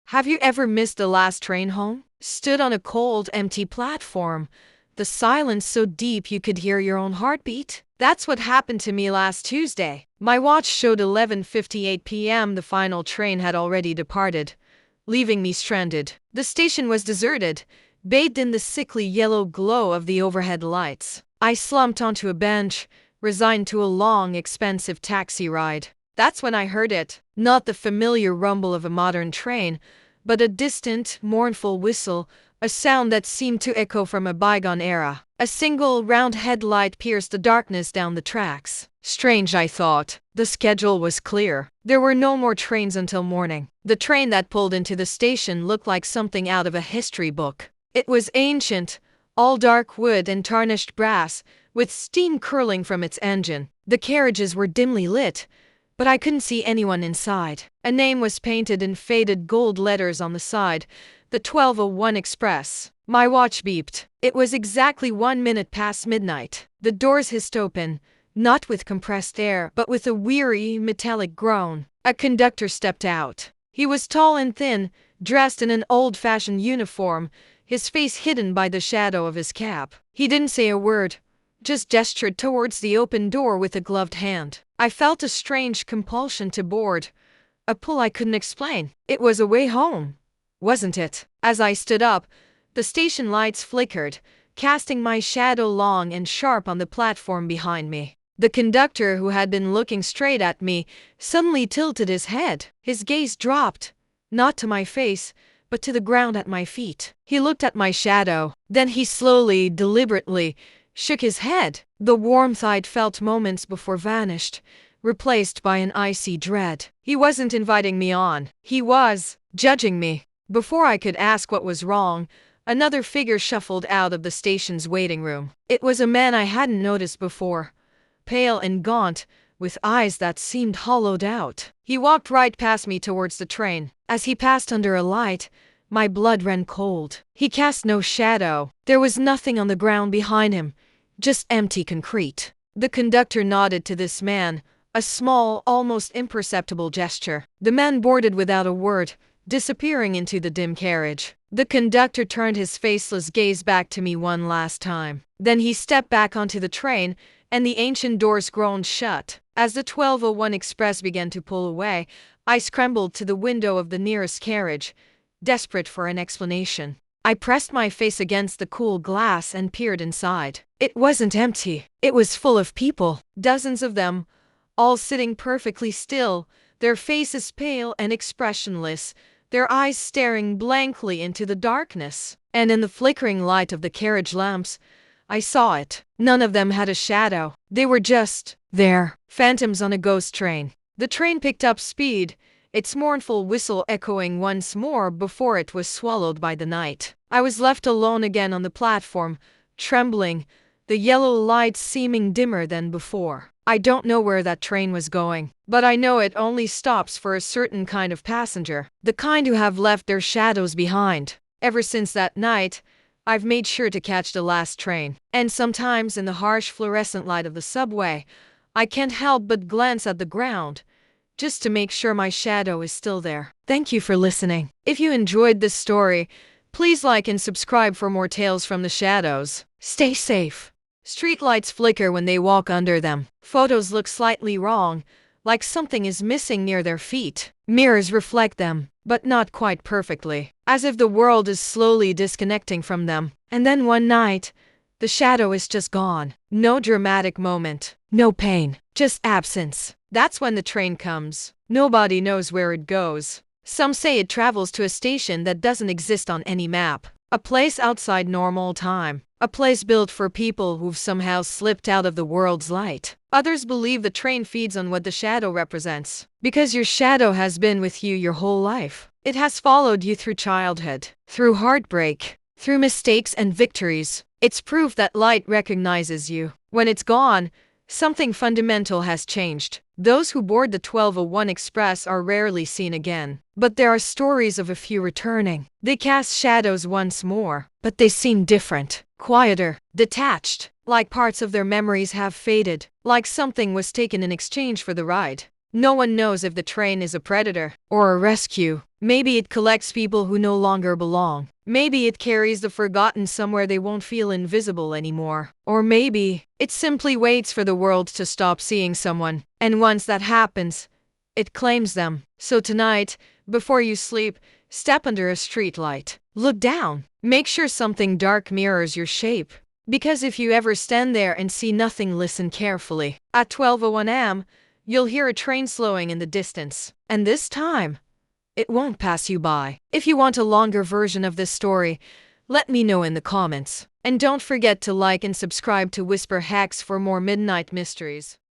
Have you ever missed the last train home? Stood on a cold, empty platform, the silence so deep you could hear your own heartbeat? That's what happened to me last Tuesday. My watch showed 11:58 p.m. The final train had already departed, leaving me stranded. The station was deserted, bathed in the sickly yellow glow of the overhead lights. I slumped onto a bench, resigned to a long, expensive taxi ride. That's when I heard it. Not the familiar rumble of a modern train, but a distant, mournful whistle, a sound that seemed to echo from a bygone era. A single, round headlight pierced the darkness down the tracks. Strange, I thought. The schedule was clear. There were no more trains until morning. The train that pulled into the station looked like something out of a history book. It was ancient, all dark wood and tarnished brass, with steam curling from its engine. The carriages were dimly lit, but I couldn't see anyone inside. A name was painted in faded gold letters on the side, the 12:01 Express. My watch beeped. It was exactly 1 minute past midnight. The doors hissed open, not with compressed air, but with a weary, metallic groan. A conductor stepped out. He was tall and thin, dressed in an old-fashioned uniform, his face hidden by the shadow of his cap. He didn't say a word, just gestured towards the open door with a gloved hand. I felt a strange compulsion to board, a pull I couldn't explain. It was a way home, wasn't it? As I stood up, the station lights flickered, casting my shadow long and sharp on the platform behind me. The conductor, who had been looking straight at me, suddenly tilted his head. His gaze dropped, not to my face, but to the ground at my feet. He looked at my shadow. Then he slowly, deliberately, shook his head. The warmth I'd felt moments before vanished, replaced by an icy dread. He wasn't inviting me on. He was judging me. Before I could ask what was wrong, another figure shuffled out of the station's waiting room. It was a man I hadn't noticed before, pale and gaunt, with eyes that seemed hollowed out. He walked right past me towards the train. As he passed under a light, my blood ran cold. He cast no shadow. There was nothing on the ground behind him, just empty concrete. The conductor nodded to this man, a small, almost imperceptible gesture. The man boarded without a word, disappearing into the dim carriage. The conductor turned his faceless gaze back to me one last time. Then he stepped back onto the train, and the ancient doors groaned shut. As the 12:01 Express began to pull away, I scrambled to the window of the nearest carriage, desperate for an explanation. I pressed my face against the cool glass and peered inside. It wasn't empty. It was full of people, dozens of them, all sitting perfectly still, their faces pale and expressionless, their eyes staring blankly into the darkness. And in the flickering light of the carriage lamps, I saw it. None of them had a shadow. They were just there, phantoms on a ghost train. The train picked up speed, its mournful whistle echoing once more before it was swallowed by the night. I was left alone again on the platform, trembling, the yellow lights seeming dimmer than before. I don't know where that train was going, but I know it only stops for a certain kind of passenger, the kind who have left their shadows behind. Ever since that night, I've made sure to catch the last train. And sometimes in the harsh fluorescent light of the subway, I can't help but glance at the ground, just to make sure my shadow is still there. Thank you for listening. If you enjoyed this story, please like and subscribe for more tales from the shadows. Stay safe. Streetlights flicker when they walk under them. Photos look slightly wrong, like something is missing near their feet. Mirrors reflect them, but not quite perfectly, as if the world is slowly disconnecting from them. And then one night, the shadow is just gone. No dramatic moment, no pain, just absence. That's when the train comes. Nobody knows where it goes. Some say it travels to a station that doesn't exist on any map. A place outside normal time. A place built for people who've somehow slipped out of the world's light. Others believe the train feeds on what the shadow represents. Because your shadow has been with you your whole life. It has followed you through childhood, through heartbreak, through mistakes and victories. It's proof that light recognizes you. When it's gone, something fundamental has changed. Those who board the 12:01 Express are rarely seen again. But there are stories of a few returning. They cast shadows once more, but they seem different, quieter, detached, like parts of their memories have faded, like something was taken in exchange for the ride. No one knows if the train is a predator or a rescue. Maybe it collects people who no longer belong. Maybe it carries the forgotten somewhere they won't feel invisible anymore. Or maybe it simply waits for the world to stop seeing someone. And once that happens, it claims them. So tonight, before you sleep, step under a streetlight. Look down. Make sure something dark mirrors your shape. Because if you ever stand there and see nothing, listen carefully. At 12:01 am, you'll hear a train slowing in the distance. And this time, it won't pass you by. If you want a longer version of this story, let me know in the comments. And don't forget to like and subscribe to Whisper Hex for more midnight mysteries.